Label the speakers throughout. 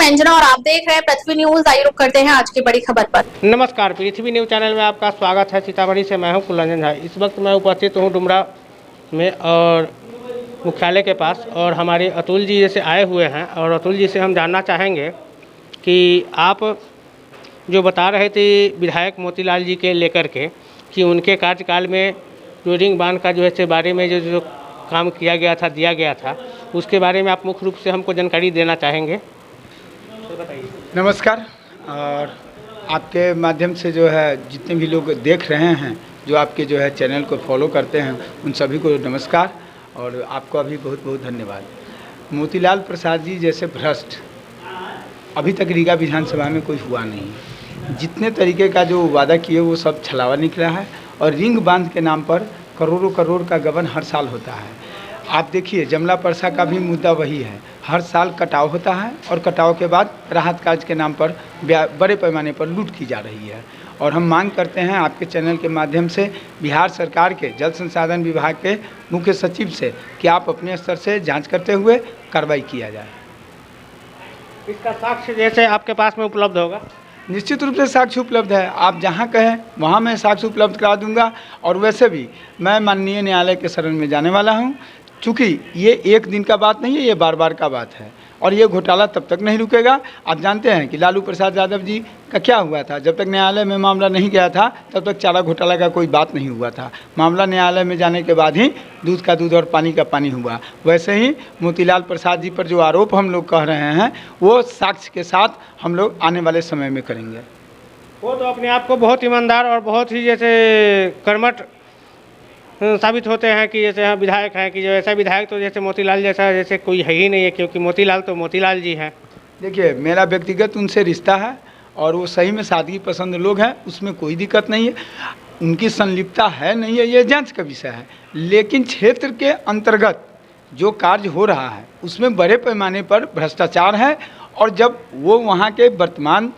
Speaker 1: मैं अंजना और आप देख रहे हैं पृथ्वी न्यूज। आइए रुक करते हैं आज की बड़ी खबर पर।
Speaker 2: नमस्कार, पृथ्वी न्यूज चैनल में आपका स्वागत है। सीतामढ़ी से मैं हूं कुलरंजन झा। इस वक्त मैं उपस्थित हूं डुमरा में और मुख्यालय के पास, और हमारे अतुल जी जैसे आए हुए हैं, और अतुल जी से हम जानना चाहेंगे कि आप जो बता रहे थे विधायक मोतीलाल जी के लेकर के कि उनके कार्यकाल में जो रिंग बांध का जो है बारे में जो काम किया गया था, दिया गया था, उसके बारे में आप मुख्य रूप से हमको जानकारी देना चाहेंगे, तो बताइए।
Speaker 3: नमस्कार। और आपके माध्यम से जो है जितने भी लोग देख रहे हैं, जो आपके जो है चैनल को फॉलो करते हैं, उन सभी को नमस्कार और आपको भी बहुत बहुत धन्यवाद। मोतीलाल प्रसाद जी जैसे भ्रष्ट अभी तक रीगा विधानसभा में कोई हुआ नहीं। जितने तरीके का जो वादा किए वो सब छलावा निकला है, और रिंग बांध के नाम पर करोड़ों करोड़ का गबन हर साल होता है। आप देखिए जमला परसा का भी मुद्दा वही है, हर साल कटाव होता है और कटाव के बाद राहत कार्य के नाम पर बड़े पैमाने पर लूट की जा रही है। और हम मांग करते हैं आपके चैनल के माध्यम से बिहार सरकार के जल संसाधन विभाग के मुख्य सचिव से कि आप अपने स्तर से जांच करते हुए कार्रवाई किया जाए।
Speaker 2: इसका साक्ष्य जैसे आपके पास में उपलब्ध होगा?
Speaker 3: निश्चित रूप से साक्ष्य उपलब्ध है, आप जहां कहें वहां मैं साक्ष्य उपलब्ध करा दूंगा। और वैसे भी मैं माननीय न्यायालय के शरण में जाने वाला हूं, चूँकि ये एक दिन का बात नहीं है, ये बार बार का बात है, और ये घोटाला तब तक नहीं रुकेगा। आप जानते हैं कि लालू प्रसाद यादव जी का क्या हुआ था, जब तक न्यायालय में मामला नहीं गया था तब तक चारा घोटाला का कोई बात नहीं हुआ था। मामला न्यायालय में जाने के बाद ही दूध का दूध और पानी का पानी हुआ। वैसे ही मोतीलाल प्रसाद जी पर जो आरोप हम लोग कह रहे हैं वो साक्ष्य के साथ हम लोग आने वाले समय में करेंगे।
Speaker 2: वो तो अपने आप को बहुत ईमानदार और बहुत ही जैसे कर्मठ साबित होते हैं कि जैसे हम विधायक हैं, कि जो ऐसा विधायक तो जैसे मोतीलाल जैसा जैसे कोई है ही नहीं है, क्योंकि मोतीलाल तो मोतीलाल जी हैं। देखिए
Speaker 3: मेरा व्यक्तिगत उनसे रिश्ता है और वो सही में सादगी पसंद लोग हैं, उसमें कोई दिक्कत नहीं है। उनकी संलिप्तता है नहीं है ये जांच का विषय है, लेकिन क्षेत्र के अंतर्गत जो कार्य हो रहा है उसमें बड़े पैमाने पर भ्रष्टाचार है। और जब वो वहाँ के वर्तमान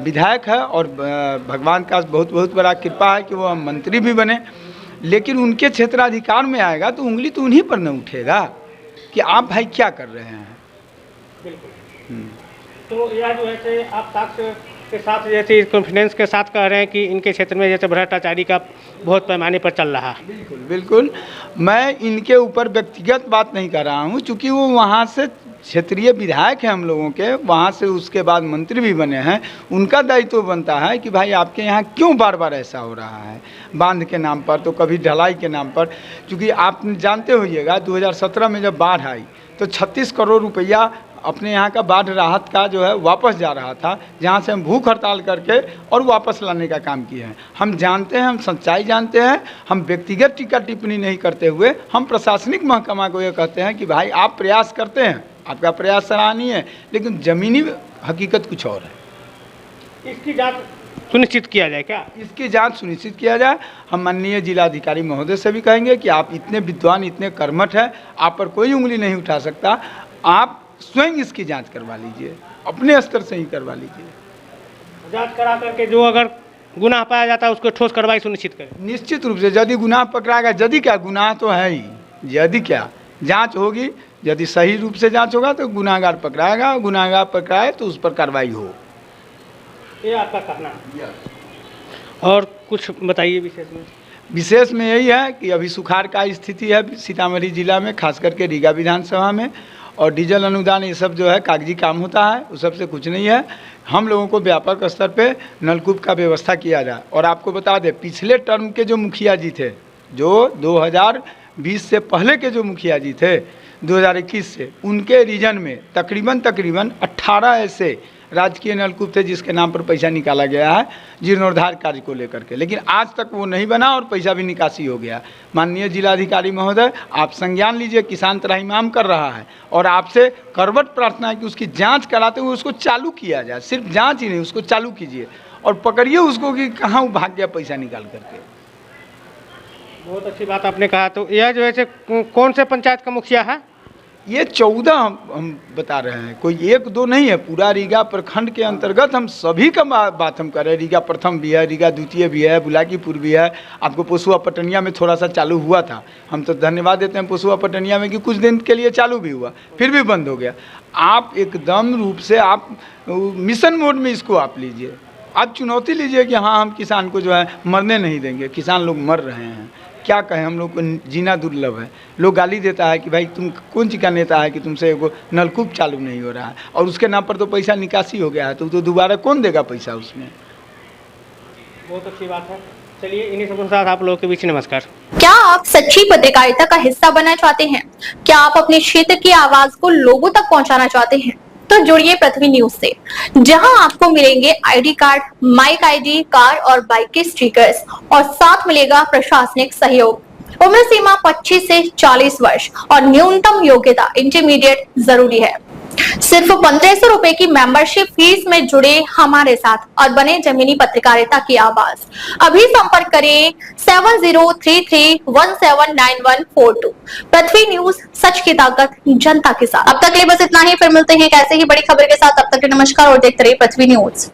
Speaker 3: विधायक है और भगवान का बहुत बहुत बड़ा कृपा है कि वो मंत्री भी बने, लेकिन उनके क्षेत्राधिकार में आएगा तो उंगली तो उन्हीं पर न उठेगा कि आप भाई क्या कर रहे हैं।
Speaker 2: बिल्कुल। तो यह जो है आप साक्ष्य के साथ जैसे कॉन्फिडेंस के साथ कह रहे हैं कि इनके क्षेत्र में जैसे भ्रष्टाचारी का बहुत पैमाने पर चल रहा है।
Speaker 3: बिल्कुल बिल्कुल, मैं इनके ऊपर व्यक्तिगत बात नहीं कर रहा हूँ, चूँकि वो वहाँ से क्षेत्रीय विधायक हैं हम लोगों के, वहाँ से उसके बाद मंत्री भी बने हैं। उनका दायित्व बनता है कि भाई आपके यहाँ क्यों बार बार ऐसा हो रहा है, बांध के नाम पर तो कभी ढलाई के नाम पर। क्योंकि आप जानते होइएगा 2017 में जब बाढ़ आई तो 36 करोड़ रुपया अपने यहाँ का बाढ़ राहत का जो है वापस जा रहा था, जहाँ से हम भूख हड़ताल करके और वापस लाने का काम किए हैं। हम जानते हैं, हम सच्चाई जानते हैं। हम व्यक्तिगत टीका टिप्पणी नहीं करते हुए हम प्रशासनिक महकमा को ये कहते हैं कि भाई आप प्रयास करते हैं, आपका प्रयास सराहनीय है, लेकिन ज़मीनी हकीकत कुछ और है।
Speaker 2: इसकी जांच सुनिश्चित किया जाए क्या?
Speaker 3: इसकी जांच सुनिश्चित किया जाए। हम माननीय जिलाधिकारी महोदय से भी कहेंगे कि आप इतने विद्वान, इतने कर्मठ हैं, आप पर कोई उंगली नहीं उठा सकता, आप स्वयं इसकी जांच करवा लीजिए, अपने स्तर से ही करवा लीजिए।
Speaker 2: जांच करा करके जो अगर गुनाह पाया जाता है उसको ठोस कार्रवाई सुनिश्चित करें।
Speaker 3: निश्चित रूप से यदि गुनाह पकड़ाएगा, यदि क्या गुनाह तो है ही, यदि क्या जांच होगी, यदि सही रूप से जांच होगा तो गुनाहगार पकड़ाएगा, गुनाहगार पकड़ाए तो उस पर कार्रवाई हो।
Speaker 2: ये आपका कहना है। और कुछ बताइए
Speaker 3: विशेष में यही है कि अभी सुखाड़ का स्थिति है सीतामढ़ी जिला में, खास करके रीगा विधानसभा में, और डीजल अनुदान ये सब जो है कागजी काम होता है, उस सब से कुछ नहीं है। हम लोगों को व्यापक स्तर पे नलकूप का व्यवस्था किया जाए। और आपको बता दें पिछले टर्म के जो मुखिया जी थे, जो 2020 से पहले के जो मुखिया जी थे 2021 से, उनके रीजन में तकरीबन 18 ऐसे राजकीय नलकूप थे जिसके नाम पर पैसा निकाला गया है जीर्णोद्धार कार्य को लेकर के, लेकिन आज तक वो नहीं बना और पैसा भी निकासी हो गया। माननीय जिलाधिकारी महोदय आप संज्ञान लीजिए, किसान त्राहिमाम कर रहा है और आपसे करवट प्रार्थना है कि उसकी जांच कराते हुए उसको चालू किया जाए। सिर्फ जांच ही नहीं, उसको चालू कीजिए और पकड़िए उसको कि कहाँ वो भाग गया पैसा निकाल करके।
Speaker 2: बहुत अच्छी बात आपने कहा। तो यह जो है कौन से पंचायत का मुखिया है?
Speaker 3: ये 14 हम बता रहे हैं, कोई एक दो नहीं है, पूरा रीगा प्रखंड के अंतर्गत हम सभी का बात हम कर रहे हैं। रीगा प्रथम भी है, रीगा द्वितीय भी है, बुलाकीपुर भी है। आपको पोसुआ पटनिया में थोड़ा सा चालू हुआ था, हम तो धन्यवाद देते हैं पोसुआ पटनिया में कि कुछ दिन के लिए चालू भी हुआ, फिर भी बंद हो गया। आप एकदम रूप से आप मिशन मोड में इसको आप लीजिए, आप चुनौती लीजिए कि हाँ हम किसान को जो है मरने नहीं देंगे। किसान लोग मर रहे हैं, क्या कहें, हम लोग को जीना दुर्लभ है। लोग गाली देता है कि भाई तुम कौन सी का नेता है कि तुमसे वो नलकूप चालू नहीं हो रहा है, और उसके नाम पर तो पैसा निकासी हो गया है, तो दोबारा कौन देगा पैसा उसमें।
Speaker 2: बहुत अच्छी बात है। चलिए इन्हीं सब के साथ आप लोगों के बीच नमस्कार।
Speaker 1: क्या आप सच्ची पत्रकारिता का हिस्सा बनना चाहते हैं? क्या आप अपने क्षेत्र की आवाज को लोगों तक पहुंचाना चाहते हैं? तो जुड़िए पृथ्वी न्यूज से, जहां आपको मिलेंगे ID card, mike ID, car और बाइक के स्टिकर्स और साथ मिलेगा प्रशासनिक सहयोग। उम्र सीमा 25 से 40 वर्ष और न्यूनतम योग्यता इंटरमीडिएट जरूरी है। सिर्फ 1500 रुपए की मेंबरशिप फीस में जुड़े हमारे साथ और बने जमीनी पत्रकारिता की आवाज। अभी संपर्क करें 7033179142। पृथ्वी न्यूज, सच की ताकत जनता के साथ। अब तक के लिए बस इतना ही, फिर मिलते हैं एक ऐसे ही बड़ी खबर के साथ। अब तक के लिए नमस्कार और देखते रहिए पृथ्वी न्यूज।